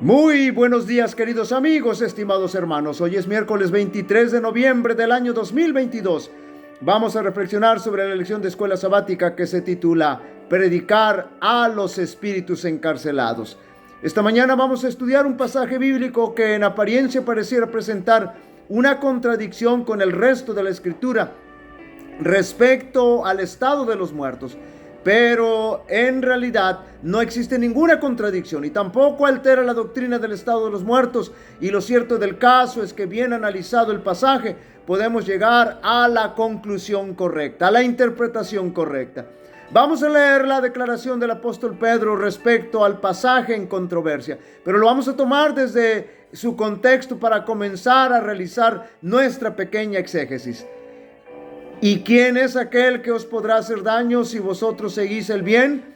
Muy buenos días, queridos amigos, estimados hermanos. Hoy es miércoles 23 de noviembre del año 2022. Vamos a reflexionar sobre la lección de escuela sabática que se titula Predicar a los espíritus encarcelados. Esta mañana vamos a estudiar un pasaje bíblico que en apariencia pareciera presentar una contradicción con el resto de la Escritura respecto al estado de los muertos. Pero en realidad no existe ninguna contradicción y tampoco altera la doctrina del estado de los muertos. Y lo cierto del caso es que, bien analizado el pasaje, podemos llegar a la conclusión correcta, a la interpretación correcta. Vamos a leer la declaración del apóstol Pedro respecto al pasaje en controversia, pero lo vamos a tomar desde su contexto para comenzar a realizar nuestra pequeña exégesis. ¿Y quién es aquel que os podrá hacer daño si vosotros seguís el bien?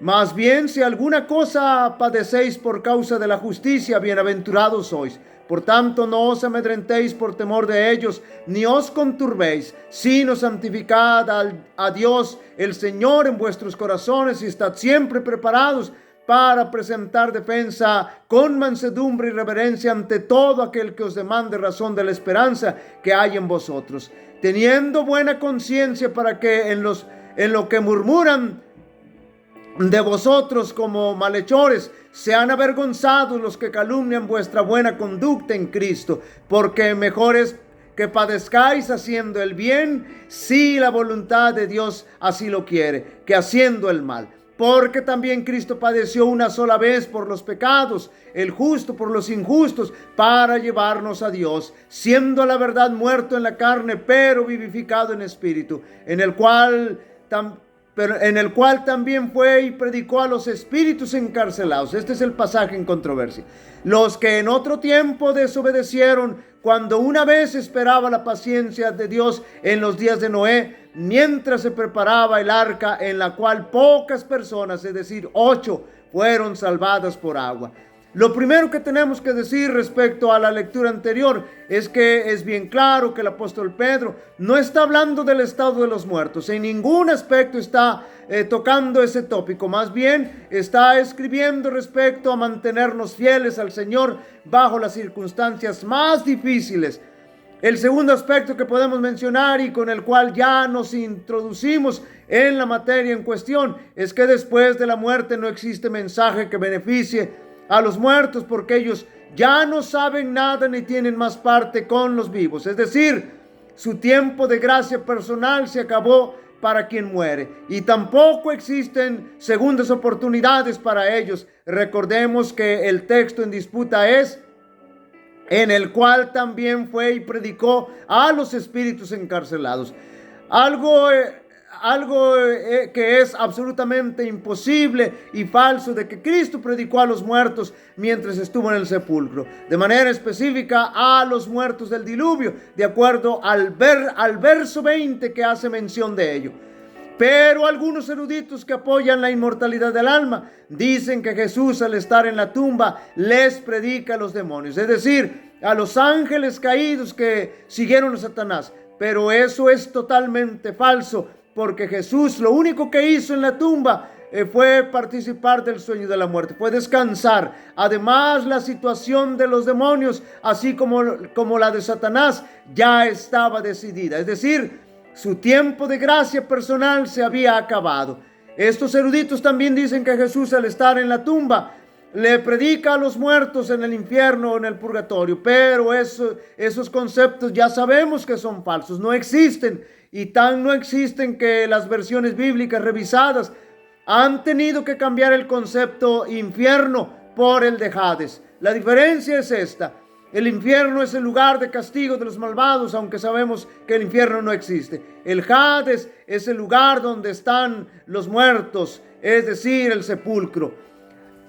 Más bien, si alguna cosa padecéis por causa de la justicia, bienaventurados sois. Por tanto, no os amedrentéis por temor de ellos, ni os conturbéis, sino santificad a Dios el Señor en vuestros corazones y estad siempre preparados para presentar defensa con mansedumbre y reverencia ante todo aquel que os demande razón de la esperanza que hay en vosotros, teniendo buena conciencia, para que en lo que murmuran de vosotros como malhechores sean avergonzados los que calumnian vuestra buena conducta en Cristo, porque mejor es que padezcáis haciendo el bien, si la voluntad de Dios así lo quiere, que haciendo el mal. Porque también Cristo padeció una sola vez por los pecados, el justo por los injustos, para llevarnos a Dios, siendo a la verdad muerto en la carne, pero vivificado en espíritu, en el cual también fue y predicó a los espíritus encarcelados. Este es el pasaje en controversia. Los que en otro tiempo desobedecieron, cuando una vez esperaba la paciencia de Dios en los días de Noé, mientras se preparaba el arca, en la cual pocas personas, es decir, 8, fueron salvadas por agua. Lo primero que tenemos que decir respecto a la lectura anterior es que es bien claro que el apóstol Pedro no está hablando del estado de los muertos. En ningún aspecto está tocando ese tópico. Más bien está escribiendo respecto a mantenernos fieles al Señor bajo las circunstancias más difíciles. El segundo aspecto que podemos mencionar y con el cual ya nos introducimos en la materia en cuestión es que después de la muerte no existe mensaje que beneficie a los muertos, porque ellos ya no saben nada ni tienen más parte con los vivos. Es decir, su tiempo de gracia personal se acabó para quien muere, y tampoco existen segundas oportunidades para ellos. Recordemos que el texto en disputa es: en el cual también fue y predicó a los espíritus encarcelados. Algo que es absolutamente imposible y falso, de que Cristo predicó a los muertos mientras estuvo en el sepulcro, de manera específica a los muertos del diluvio, de acuerdo al verso 20 que hace mención de ello. Pero algunos eruditos que apoyan la inmortalidad del alma dicen que Jesús, al estar en la tumba, les predica a los demonios, es decir, a los ángeles caídos que siguieron a Satanás. Pero eso es totalmente falso, porque Jesús lo único que hizo en la tumba fue participar del sueño de la muerte, fue descansar. Además, la situación de los demonios, así como la de Satanás, ya estaba decidida. Es decir, su tiempo de gracia personal se había acabado. Estos eruditos también dicen que Jesús, al estar en la tumba, le predica a los muertos en el infierno o en el purgatorio. Pero esos conceptos ya sabemos que son falsos, no existen. Y tan no existen que las versiones bíblicas revisadas han tenido que cambiar el concepto infierno por el de Hades. La diferencia es esta: el infierno es el lugar de castigo de los malvados, aunque sabemos que el infierno no existe. El Hades es el lugar donde están los muertos, es decir, el sepulcro.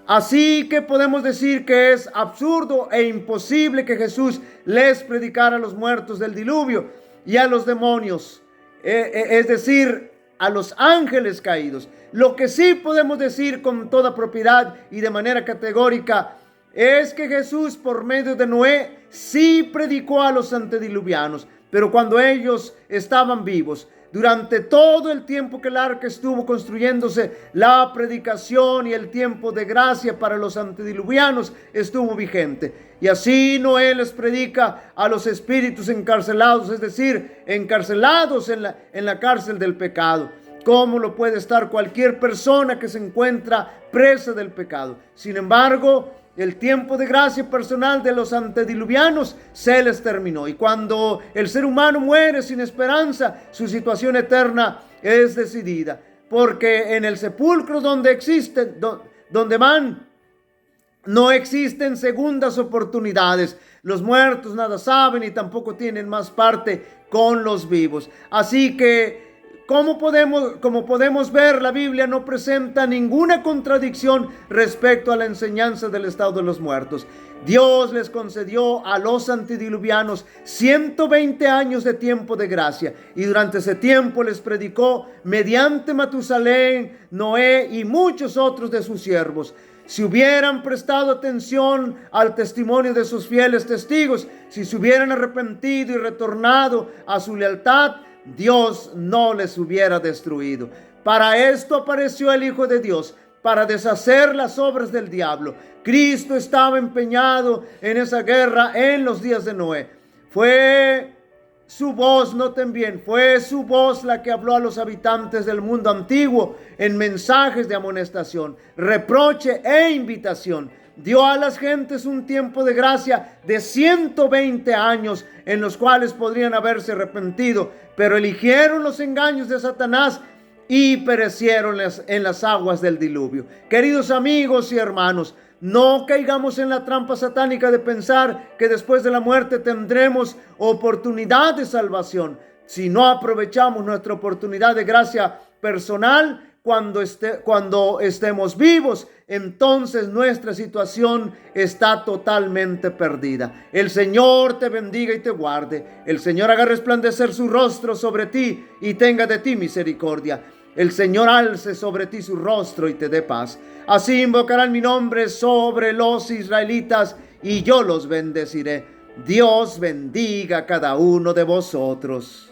Así que podemos decir que es absurdo e imposible que Jesús les predicara a los muertos del diluvio y a los demonios, es decir, a los ángeles caídos. Lo que sí podemos decir con toda propiedad y de manera categórica es que Jesús, por medio de Noé, sí predicó a los antediluvianos, pero cuando ellos estaban vivos. durante todo el tiempo que el arca estuvo construyéndose, la predicación y el tiempo de gracia para los antediluvianos estuvo vigente. Y así Noé les predica a los espíritus encarcelados, es decir, encarcelados en la cárcel del pecado. ¿Cómo lo puede estar cualquier persona que se encuentra presa del pecado? Sin embargo, el tiempo de gracia personal de los antediluvianos se les terminó. Y cuando el ser humano muere sin esperanza, su situación eterna es decidida. Porque en el sepulcro donde van, no existen segundas oportunidades. Los muertos nada saben y tampoco tienen más parte con los vivos. Así que, como podemos ver, la Biblia no presenta ninguna contradicción respecto a la enseñanza del estado de los muertos. Dios les concedió a los antediluvianos 120 años de tiempo de gracia, y durante ese tiempo les predicó mediante Matusalén, Noé y muchos otros de sus siervos. Si hubieran prestado atención al testimonio de sus fieles testigos, si se hubieran arrepentido y retornado a su lealtad, Dios no les hubiera destruido. Para esto apareció el Hijo de Dios, para deshacer las obras del diablo. Cristo estaba empeñado en esa guerra en los días de Noé. Fue su voz, noten bien, fue su voz la que habló a los habitantes del mundo antiguo en mensajes de amonestación, reproche e invitación. Dio a las gentes un tiempo de gracia de 120 años en los cuales podrían haberse arrepentido, pero eligieron los engaños de Satanás y perecieron en las aguas del diluvio. Queridos amigos y hermanos, no caigamos en la trampa satánica de pensar que después de la muerte tendremos oportunidad de salvación. Si no aprovechamos nuestra oportunidad de gracia personal cuando estemos vivos, entonces nuestra situación está totalmente perdida. El Señor te bendiga y te guarde. El Señor haga resplandecer su rostro sobre ti y tenga de ti misericordia. El Señor alce sobre ti su rostro y te dé paz. Así invocarán mi nombre sobre los israelitas y yo los bendeciré. Dios bendiga a cada uno de vosotros.